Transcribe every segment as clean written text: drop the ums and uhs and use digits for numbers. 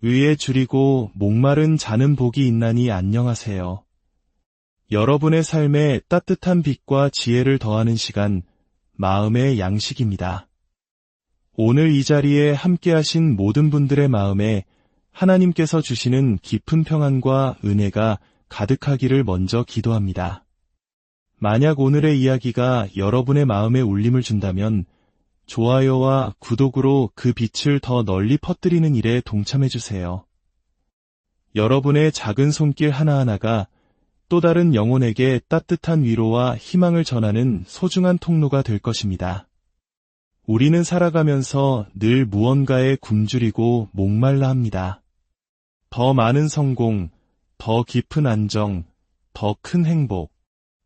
의에 줄이고 목마른 자는 복이 있나니 안녕하세요. 여러분의 삶에 따뜻한 빛과 지혜를 더하는 시간, 마음의 양식입니다. 오늘 이 자리에 함께하신 모든 분들의 마음에 하나님께서 주시는 깊은 평안과 은혜가 가득하기를 먼저 기도합니다. 만약 오늘의 이야기가 여러분의 마음에 울림을 준다면 좋아요와 구독으로 그 빛을 더 널리 퍼뜨리는 일에 동참해주세요. 여러분의 작은 손길 하나하나가 또 다른 영혼에게 따뜻한 위로와 희망을 전하는 소중한 통로가 될 것입니다. 우리는 살아가면서 늘 무언가에 굶주리고 목말라 합니다. 더 많은 성공, 더 깊은 안정, 더 큰 행복.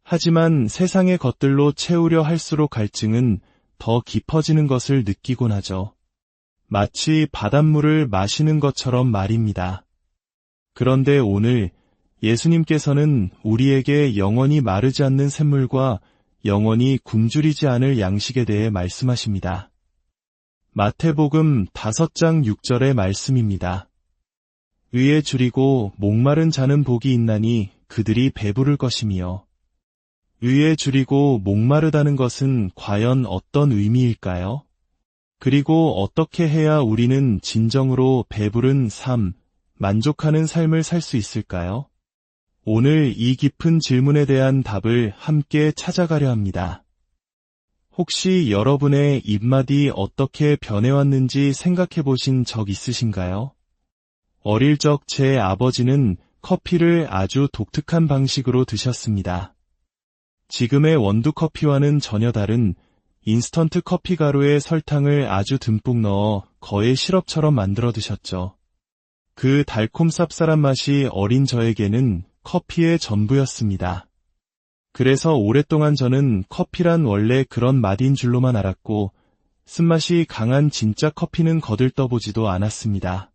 하지만 세상의 것들로 채우려 할수록 갈증은 더 깊어지는 것을 느끼곤 하죠. 마치 바닷물을 마시는 것처럼 말입니다. 그런데 오늘 예수님께서는 우리에게 영원히 마르지 않는 샘물과 영원히 굶주리지 않을 양식에 대해 말씀하십니다. 마태복음 5장 6절의 말씀입니다. 의에 줄이고 목마른 자는 복이 있나니 그들이 배부를 것이며. 의에 줄이고 목마르다는 것은 과연 어떤 의미일까요? 그리고 어떻게 해야 우리는 진정으로 배부른 삶, 만족하는 삶을 살 수 있을까요? 오늘 이 깊은 질문에 대한 답을 함께 찾아가려 합니다. 혹시 여러분의 입맛이 어떻게 변해왔는지 생각해 보신 적 있으신가요? 어릴 적 제 아버지는 커피를 아주 독특한 방식으로 드셨습니다. 지금의 원두커피와는 전혀 다른 인스턴트 커피 가루에 설탕을 아주 듬뿍 넣어 거의 시럽처럼 만들어 드셨죠. 그 달콤 쌉쌀한 맛이 어린 저에게는 커피의 전부였습니다. 그래서 오랫동안 저는 커피란 원래 그런 맛인 줄로만 알았고 쓴맛이 강한 진짜 커피는 거들떠보지도 않았습니다.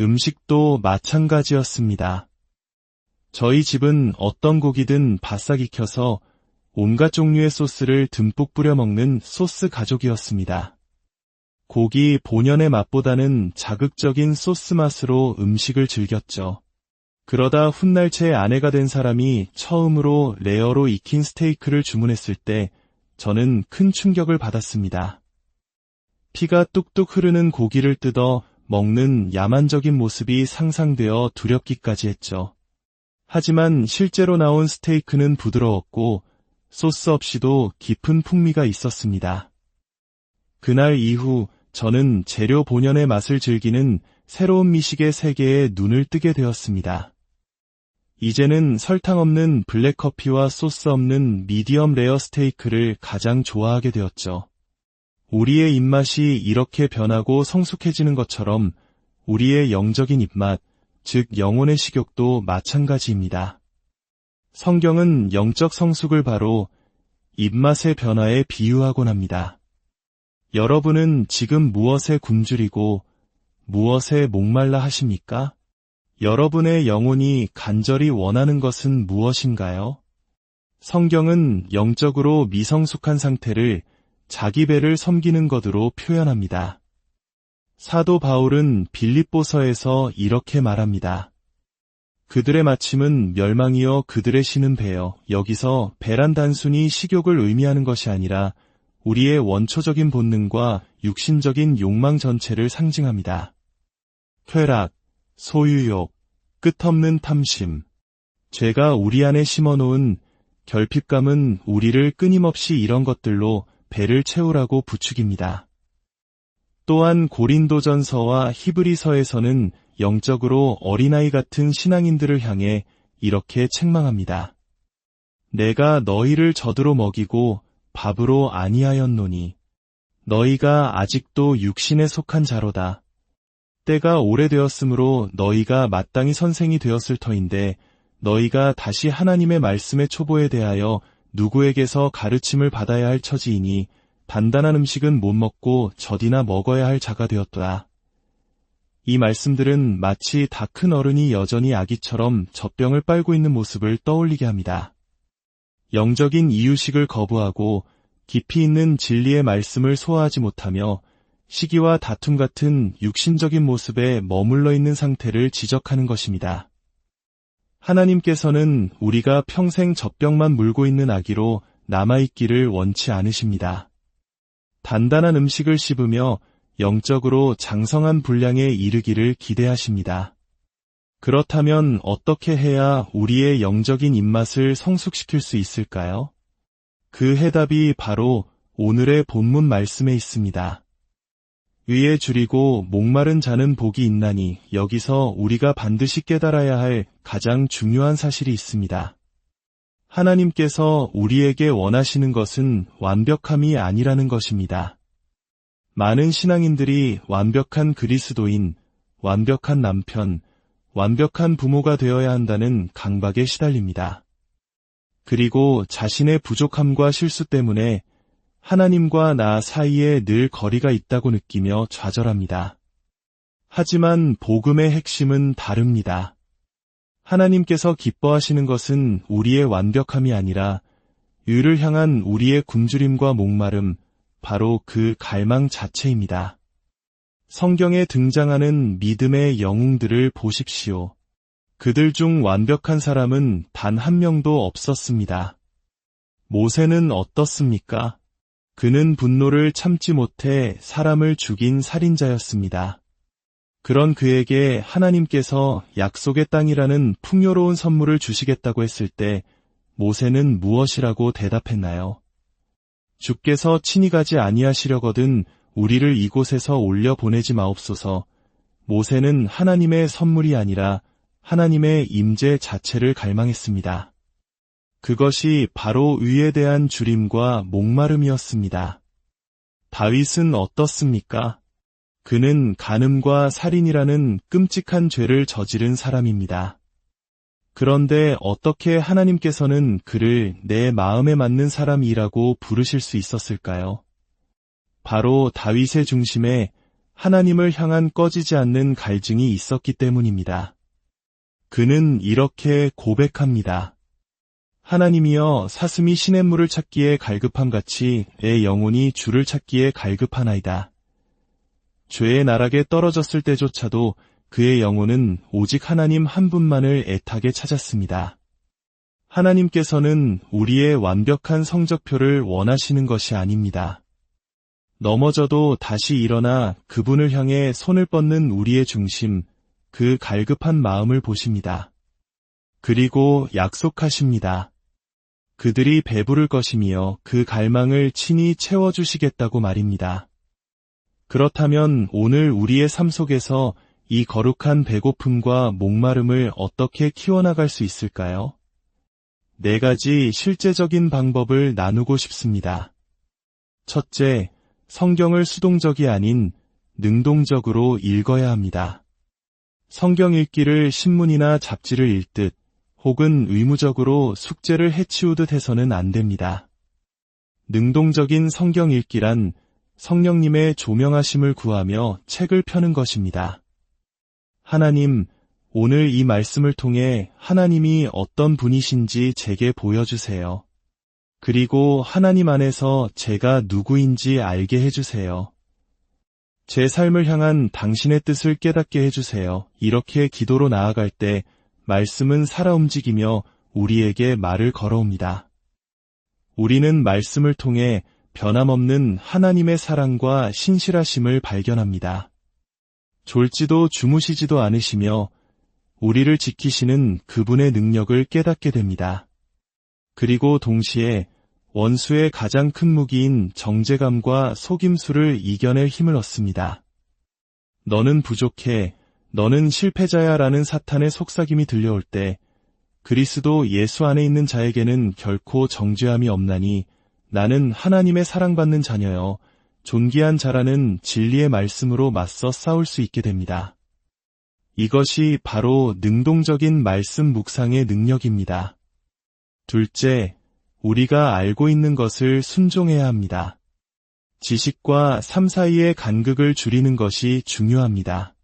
음식도 마찬가지였습니다. 저희 집은 어떤 고기든 바싹 익혀서 온갖 종류의 소스를 듬뿍 뿌려 먹는 소스 가족이었습니다. 고기 본연의 맛보다는 자극적인 소스 맛으로 음식을 즐겼죠. 그러다 훗날 제 아내가 된 사람이 처음으로 레어로 익힌 스테이크를 주문했을 때 저는 큰 충격을 받았습니다. 피가 뚝뚝 흐르는 고기를 뜯어 먹는 야만적인 모습이 상상되어 두렵기까지 했죠. 하지만 실제로 나온 스테이크는 부드러웠고 소스 없이도 깊은 풍미가 있었습니다. 그날 이후 저는 재료 본연의 맛을 즐기는 새로운 미식의 세계에 눈을 뜨게 되었습니다. 이제는 설탕 없는 블랙커피와 소스 없는 미디엄 레어 스테이크를 가장 좋아하게 되었죠. 우리의 입맛이 이렇게 변하고 성숙해지는 것처럼 우리의 영적인 입맛, 즉 영혼의 식욕도 마찬가지입니다. 성경은 영적 성숙을 바로 입맛의 변화에 비유하곤 합니다. 여러분은 지금 무엇에 굶주리고 무엇에 목말라 하십니까? 여러분의 영혼이 간절히 원하는 것은 무엇인가요? 성경은 영적으로 미성숙한 상태를 자기 배를 섬기는 것으로 표현합니다. 사도 바울은 빌립보서에서 이렇게 말합니다. 그들의 마침은 멸망이요 그들의 신은 배여. 여기서 배란 단순히 식욕을 의미하는 것이 아니라 우리의 원초적인 본능과 육신적인 욕망 전체를 상징합니다. 쾌락, 소유욕, 끝없는 탐심, 죄가 우리 안에 심어놓은 결핍감은 우리를 끊임없이 이런 것들로 배를 채우라고 부추깁니다. 또한 고린도전서와 히브리서에서는 영적으로 어린아이 같은 신앙인들을 향해 이렇게 책망합니다. 내가 너희를 젖으로 먹이고 밥으로 아니하였노니 너희가 아직도 육신에 속한 자로다. 때가 오래되었으므로 너희가 마땅히 선생이 되었을 터인데 너희가 다시 하나님의 말씀의 초보에 대하여 누구에게서 가르침을 받아야 할 처지이니 단단한 음식은 못 먹고 젖이나 먹어야 할 자가 되었도다. 이 말씀들은 마치 다 큰 어른이 여전히 아기처럼 젖병을 빨고 있는 모습을 떠올리게 합니다. 영적인 이유식을 거부하고 깊이 있는 진리의 말씀을 소화하지 못하며 시기와 다툼 같은 육신적인 모습에 머물러 있는 상태를 지적하는 것입니다. 하나님께서는 우리가 평생 젖병만 물고 있는 아기로 남아있기를 원치 않으십니다. 단단한 음식을 씹으며 영적으로 장성한 분량에 이르기를 기대하십니다. 그렇다면 어떻게 해야 우리의 영적인 입맛을 성숙시킬 수 있을까요? 그 해답이 바로 오늘의 본문 말씀에 있습니다. 위에 줄이고 목마른 자는 복이 있나니, 여기서 우리가 반드시 깨달아야 할 가장 중요한 사실이 있습니다. 하나님께서 우리에게 원하시는 것은 완벽함이 아니라는 것입니다. 많은 신앙인들이 완벽한 그리스도인, 완벽한 남편, 완벽한 부모가 되어야 한다는 강박에 시달립니다. 그리고 자신의 부족함과 실수 때문에 하나님과 나 사이에 늘 거리가 있다고 느끼며 좌절합니다. 하지만 복음의 핵심은 다릅니다. 하나님께서 기뻐하시는 것은 우리의 완벽함이 아니라 의를 향한 우리의 굶주림과 목마름, 바로 그 갈망 자체입니다. 성경에 등장하는 믿음의 영웅들을 보십시오. 그들 중 완벽한 사람은 단 한 명도 없었습니다. 모세는 어떻습니까? 그는 분노를 참지 못해 사람을 죽인 살인자였습니다. 그런 그에게 하나님께서 약속의 땅이라는 풍요로운 선물을 주시겠다고 했을 때 모세는 무엇이라고 대답했나요? 주께서 친히 가지 아니하시려거든 우리를 이곳에서 올려 보내지 마옵소서. 모세는 하나님의 선물이 아니라 하나님의 임재 자체를 갈망했습니다. 그것이 바로 의에 대한 주림과 목마름이었습니다. 다윗은 어떻습니까? 그는 간음과 살인이라는 끔찍한 죄를 저지른 사람입니다. 그런데 어떻게 하나님께서는 그를 내 마음에 맞는 사람이라고 부르실 수 있었을까요? 바로 다윗의 중심에 하나님을 향한 꺼지지 않는 갈증이 있었기 때문입니다. 그는 이렇게 고백합니다. 하나님이여, 사슴이 시냇물을 찾기에 갈급함같이 내 영혼이 주를 찾기에 갈급하나이다. 죄의 나락에 떨어졌을 때조차도 그의 영혼은 오직 하나님 한 분만을 애타게 찾았습니다. 하나님께서는 우리의 완벽한 성적표를 원하시는 것이 아닙니다. 넘어져도 다시 일어나 그분을 향해 손을 뻗는 우리의 중심, 그 갈급한 마음을 보십니다. 그리고 약속하십니다. 그들이 배부를 것이며 그 갈망을 친히 채워주시겠다고 말입니다. 그렇다면 오늘 우리의 삶 속에서 이 거룩한 배고픔과 목마름을 어떻게 키워나갈 수 있을까요? 4가지 실제적인 방법을 나누고 싶습니다. 첫째, 성경을 수동적이 아닌 능동적으로 읽어야 합니다. 성경 읽기를 신문이나 잡지를 읽듯 혹은 의무적으로 숙제를 해치우듯 해서는 안 됩니다. 능동적인 성경 읽기란 성령님의 조명하심을 구하며 책을 펴는 것입니다. 하나님, 오늘 이 말씀을 통해 하나님이 어떤 분이신지 제게 보여주세요. 그리고 하나님 안에서 제가 누구인지 알게 해주세요. 제 삶을 향한 당신의 뜻을 깨닫게 해주세요. 이렇게 기도로 나아갈 때 말씀은 살아 움직이며 우리에게 말을 걸어옵니다. 우리는 말씀을 통해 변함없는 하나님의 사랑과 신실하심을 발견합니다. 졸지도 주무시지도 않으시며 우리를 지키시는 그분의 능력을 깨닫게 됩니다. 그리고 동시에 원수의 가장 큰 무기인 정죄감과 속임수를 이겨낼 힘을 얻습니다. 너는 부족해, 너는 실패자야 라는 사탄의 속삭임이 들려올 때 그리스도 예수 안에 있는 자에게는 결코 정죄함이 없나니 나는 하나님의 사랑받는 자녀여 존귀한 자라는 진리의 말씀으로 맞서 싸울 수 있게 됩니다. 이것이 바로 능동적인 말씀 묵상의 능력입니다. 둘째, 우리가 알고 있는 것을 순종해야 합니다. 지식과 삶 사이의 간극을 줄이는 것이 중요합니다.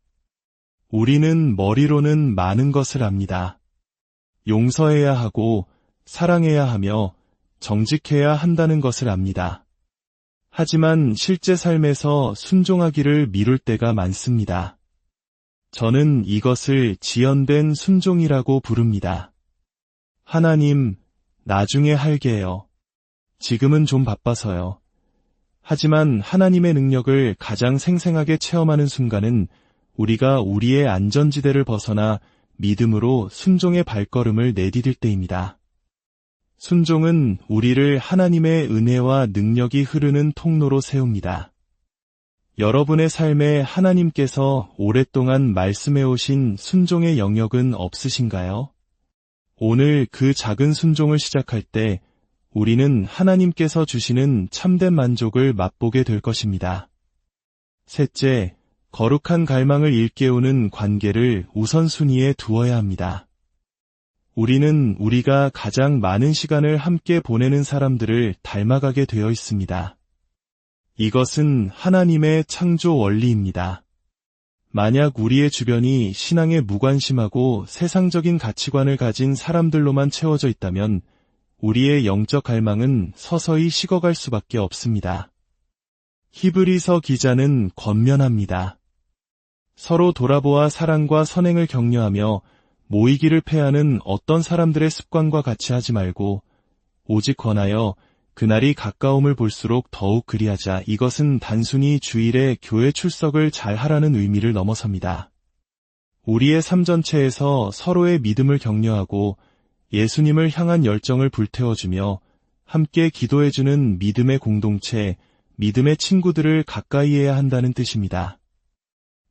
우리는 머리로는 많은 것을 압니다. 용서해야 하고 사랑해야 하며 정직해야 한다는 것을 압니다. 하지만 실제 삶에서 순종하기를 미룰 때가 많습니다. 저는 이것을 지연된 순종이라고 부릅니다. 하나님, 나중에 할게요. 지금은 좀 바빠서요. 하지만 하나님의 능력을 가장 생생하게 체험하는 순간은 우리가 우리의 안전지대를 벗어나 믿음으로 순종의 발걸음을 내디딜 때입니다. 순종은 우리를 하나님의 은혜와 능력이 흐르는 통로로 세웁니다. 여러분의 삶에 하나님께서 오랫동안 말씀해 오신 순종의 영역은 없으신가요? 오늘 그 작은 순종을 시작할 때 우리는 하나님께서 주시는 참된 만족을 맛보게 될 것입니다. 셋째, 거룩한 갈망을 일깨우는 관계를 우선순위에 두어야 합니다. 우리는 우리가 가장 많은 시간을 함께 보내는 사람들을 닮아가게 되어 있습니다. 이것은 하나님의 창조 원리입니다. 만약 우리의 주변이 신앙에 무관심하고 세상적인 가치관을 가진 사람들로만 채워져 있다면 우리의 영적 갈망은 서서히 식어갈 수밖에 없습니다. 히브리서 기자는 권면합니다. 서로 돌아보아 사랑과 선행을 격려하며 모이기를 패하는 어떤 사람들의 습관과 같이 하지 말고 오직 권하여 그날이 가까움을 볼수록 더욱 그리하자. 이것은 단순히 주일에 교회 출석을 잘 하라는 의미를 넘어섭니다. 우리의 삶 전체에서 서로의 믿음을 격려하고 예수님을 향한 열정을 불태워주며 함께 기도해주는 믿음의 공동체, 믿음의 친구들을 가까이 해야 한다는 뜻입니다.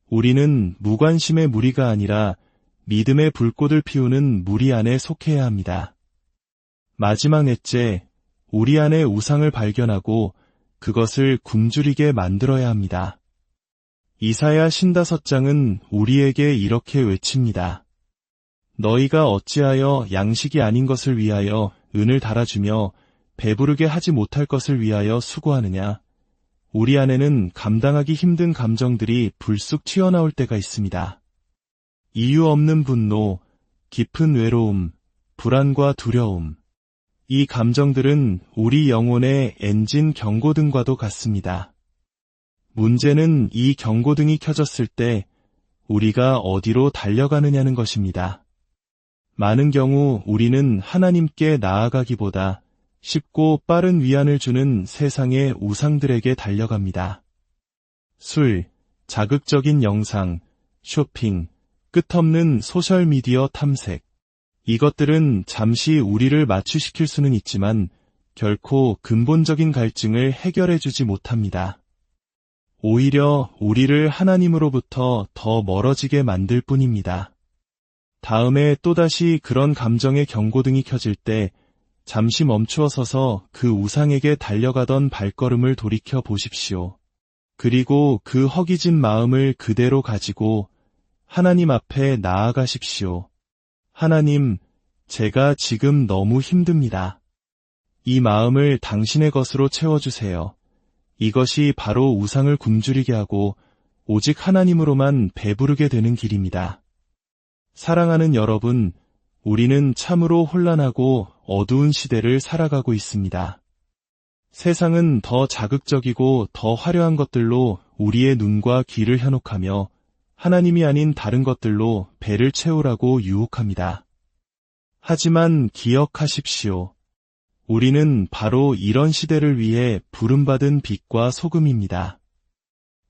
우리는 무관심의 무리가 아니라 믿음의 불꽃을 피우는 무리 안에 속해야 합니다. 마지막 넷째, 우리 안에 우상을 발견하고 그것을 굶주리게 만들어야 합니다. 이사야 55장은 우리에게 이렇게 외칩니다. 너희가 어찌하여 양식이 아닌 것을 위하여 은을 달아주며 배부르게 하지 못할 것을 위하여 수고하느냐. 우리 안에는 감당하기 힘든 감정들이 불쑥 튀어나올 때가 있습니다. 이유 없는 분노, 깊은 외로움, 불안과 두려움. 이 감정들은 우리 영혼의 엔진 경고등과도 같습니다. 문제는 이 경고등이 켜졌을 때 우리가 어디로 달려가느냐는 것입니다. 많은 경우 우리는 하나님께 나아가기보다 쉽고 빠른 위안을 주는 세상의 우상들에게 달려갑니다. 술, 자극적인 영상, 쇼핑, 끝없는 소셜미디어 탐색. 이것들은 잠시 우리를 마취시킬 수는 있지만 결코 근본적인 갈증을 해결해주지 못합니다. 오히려 우리를 하나님으로부터 더 멀어지게 만들 뿐입니다. 다음에 또다시 그런 감정의 경고등이 켜질 때 잠시 멈추어 서서 그 우상에게 달려가던 발걸음을 돌이켜 보십시오. 그리고 그 허기진 마음을 그대로 가지고 하나님 앞에 나아가십시오. 하나님, 제가 지금 너무 힘듭니다. 이 마음을 당신의 것으로 채워주세요. 이것이 바로 우상을 굶주리게 하고 오직 하나님으로만 배부르게 되는 길입니다. 사랑하는 여러분, 우리는 참으로 혼란하고 어두운 시대를 살아가고 있습니다. 세상은 더 자극적이고 더 화려한 것들로 우리의 눈과 귀를 현혹하며 하나님이 아닌 다른 것들로 배를 채우라고 유혹합니다. 하지만 기억하십시오. 우리는 바로 이런 시대를 위해 부름받은 빛과 소금입니다.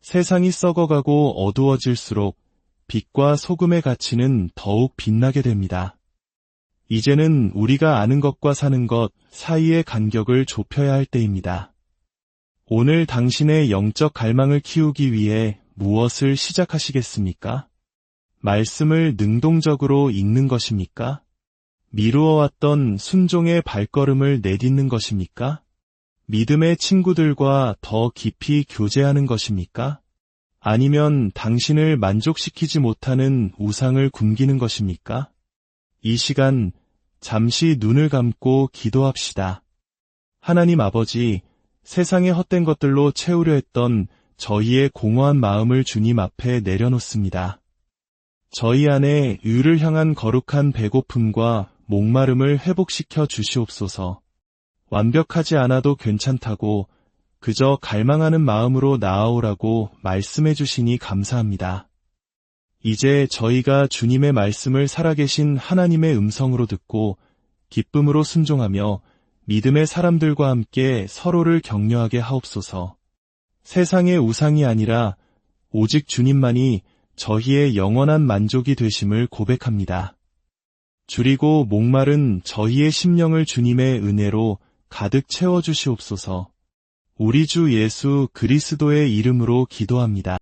세상이 썩어가고 어두워질수록 빛과 소금의 가치는 더욱 빛나게 됩니다. 이제는 우리가 아는 것과 사는 것 사이의 간격을 좁혀야 할 때입니다. 오늘 당신의 영적 갈망을 키우기 위해 무엇을 시작하시겠습니까? 말씀을 능동적으로 읽는 것입니까? 미루어왔던 순종의 발걸음을 내딛는 것입니까? 믿음의 친구들과 더 깊이 교제하는 것입니까? 아니면 당신을 만족시키지 못하는 우상을 굶기는 것입니까? 이 시간 잠시 눈을 감고 기도합시다. 하나님 아버지, 세상의 헛된 것들로 채우려 했던 저희의 공허한 마음을 주님 앞에 내려놓습니다. 저희 안에 의를 향한 거룩한 배고픔과 목마름을 회복시켜 주시옵소서. 완벽하지 않아도 괜찮다고 그저 갈망하는 마음으로 나아오라고 말씀해 주시니 감사합니다. 이제 저희가 주님의 말씀을 살아계신 하나님의 음성으로 듣고 기쁨으로 순종하며 믿음의 사람들과 함께 서로를 격려하게 하옵소서. 세상의 우상이 아니라 오직 주님만이 저희의 영원한 만족이 되심을 고백합니다. 줄이고 목마른 저희의 심령을 주님의 은혜로 가득 채워주시옵소서. 우리 주 예수 그리스도의 이름으로 기도합니다.